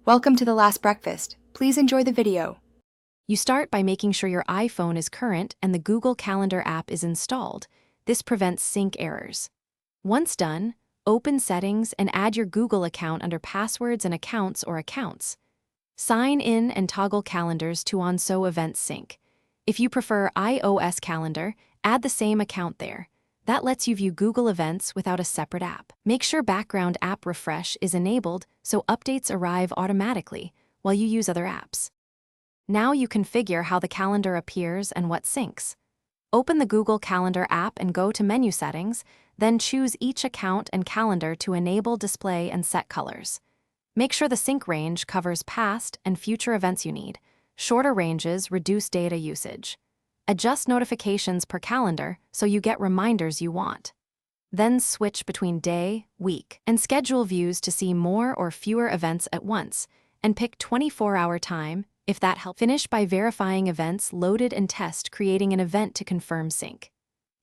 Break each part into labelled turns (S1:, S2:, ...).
S1: Welcome to The Last Breakfast. Please enjoy the video.
S2: You start by making sure your iPhone is current and the Google Calendar app is installed. This prevents sync errors. Once done, open Settings and add your Google account under Passwords and Accounts or Accounts. Sign in and toggle Calendars to on-so events sync. If you prefer iOS Calendar, add the same account there. That lets you view Google Events without a separate app. Make sure background app refresh is enabled so updates arrive automatically while you use other apps. Now you configure how the calendar appears and what syncs. Open the Google Calendar app and go to Menu Settings, then choose each account and calendar to enable display and set colors. Make sure the sync range covers past and future events you need. Shorter ranges reduce data usage. Adjust notifications per calendar so you get reminders you want. Then switch between day, week, and schedule views to see more or fewer events at once, and pick 24-hour time if that helps. Finish by verifying events loaded and test creating an event to confirm sync.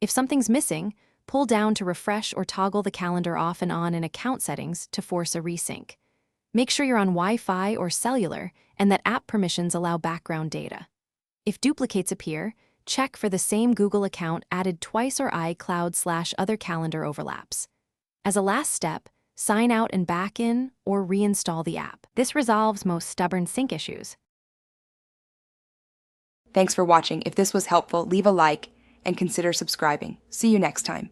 S2: If something's missing, pull down to refresh or toggle the calendar off and on in account settings to force a resync. Make sure you're on Wi-Fi or cellular and that app permissions allow background data. If duplicates appear, check for the same Google account added twice or iCloud/other calendar overlaps. As a last step, sign out and back in or reinstall the app. This resolves most stubborn sync issues.
S1: Thanks for watching. If this was helpful, leave a like and consider subscribing. See you next time.